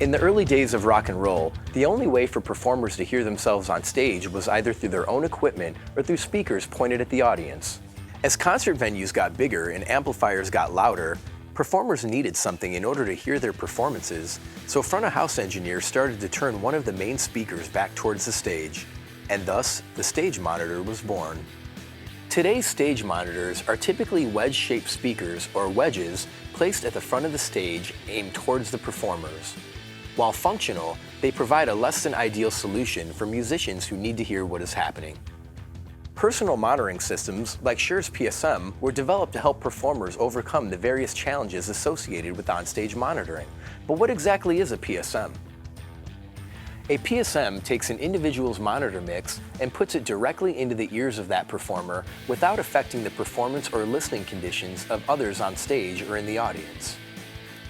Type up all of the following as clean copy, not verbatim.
In the early days of rock and roll, the only way for performers to hear themselves on stage was either through their own equipment or through speakers pointed at the audience. As concert venues got bigger and amplifiers got louder, performers needed something in order to hear their performances, so front-of-house engineers started to turn one of the main speakers back towards the stage, and thus the stage monitor was born. Today's stage monitors are typically wedge-shaped speakers, or wedges, placed at the front of the stage aimed towards the performers. While functional, they provide a less than ideal solution for musicians who need to hear what is happening. Personal monitoring systems, like Shure's PSM, were developed to help performers overcome the various challenges associated with onstage monitoring. But what exactly is a PSM? A PSM takes an individual's monitor mix and puts it directly into the ears of that performer without affecting the performance or listening conditions of others on stage or in the audience.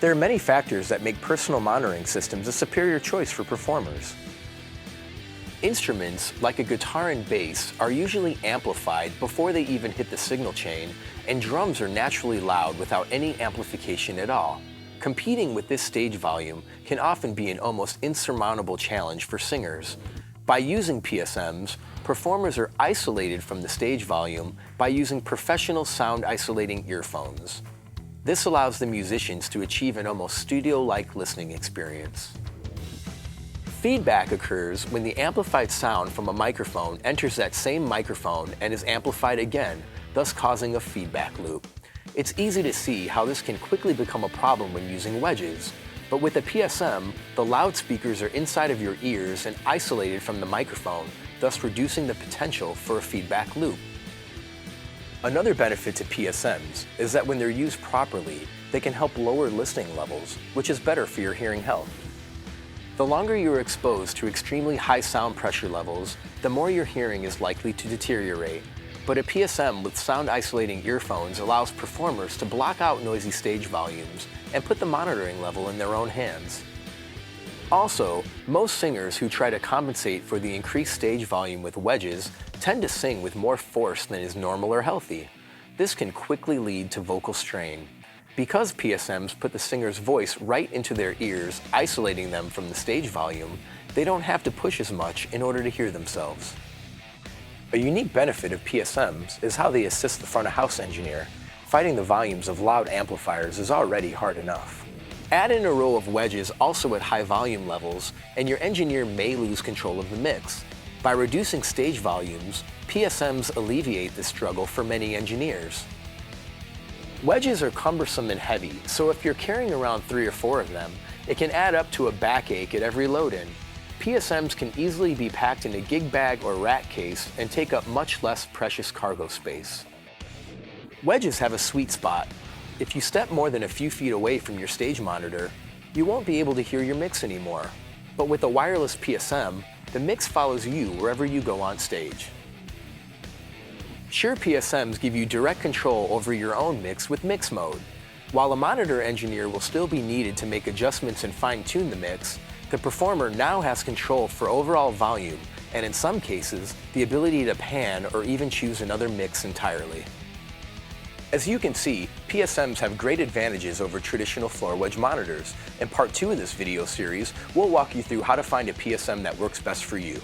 There are many factors that make personal monitoring systems a superior choice for performers. Instruments, like a guitar and bass, are usually amplified before they even hit the signal chain, and drums are naturally loud without any amplification at all. Competing with this stage volume can often be an almost insurmountable challenge for singers. By using PSMs, performers are isolated from the stage volume by using professional sound isolating earphones. This allows the musicians to achieve an almost studio-like listening experience. Feedback occurs when the amplified sound from a microphone enters that same microphone and is amplified again, thus causing a feedback loop. It's easy to see how this can quickly become a problem when using wedges, but with a PSM, the loudspeakers are inside of your ears and isolated from the microphone, thus reducing the potential for a feedback loop. Another benefit to PSMs is that when they're used properly, they can help lower listening levels, which is better for your hearing health. The longer you are exposed to extremely high sound pressure levels, the more your hearing is likely to deteriorate. But a PSM with sound isolating earphones allows performers to block out noisy stage volumes and put the monitoring level in their own hands. Also, most singers who try to compensate for the increased stage volume with wedges tend to sing with more force than is normal or healthy. This can quickly lead to vocal strain. Because PSMs put the singer's voice right into their ears, isolating them from the stage volume, they don't have to push as much in order to hear themselves. A unique benefit of PSMs is how they assist the front-of-house engineer. Fighting the volumes of loud amplifiers is already hard enough. Add in a row of wedges also at high volume levels, and your engineer may lose control of the mix. By reducing stage volumes, PSMs alleviate this struggle for many engineers. Wedges are cumbersome and heavy, so if you're carrying around 3 or 4 of them, it can add up to a backache at every load-in. PSMs can easily be packed in a gig bag or rack case and take up much less precious cargo space. Wedges have a sweet spot. If you step more than a few feet away from your stage monitor, you won't be able to hear your mix anymore. But with a wireless PSM, the mix follows you wherever you go on stage. Shure PSMs give you direct control over your own mix with mix mode. While a monitor engineer will still be needed to make adjustments and fine-tune the mix, the performer now has control for overall volume and in some cases, the ability to pan or even choose another mix entirely. As you can see, PSMs have great advantages over traditional floor wedge monitors. In part 2 of this video series, we'll walk you through how to find a PSM that works best for you.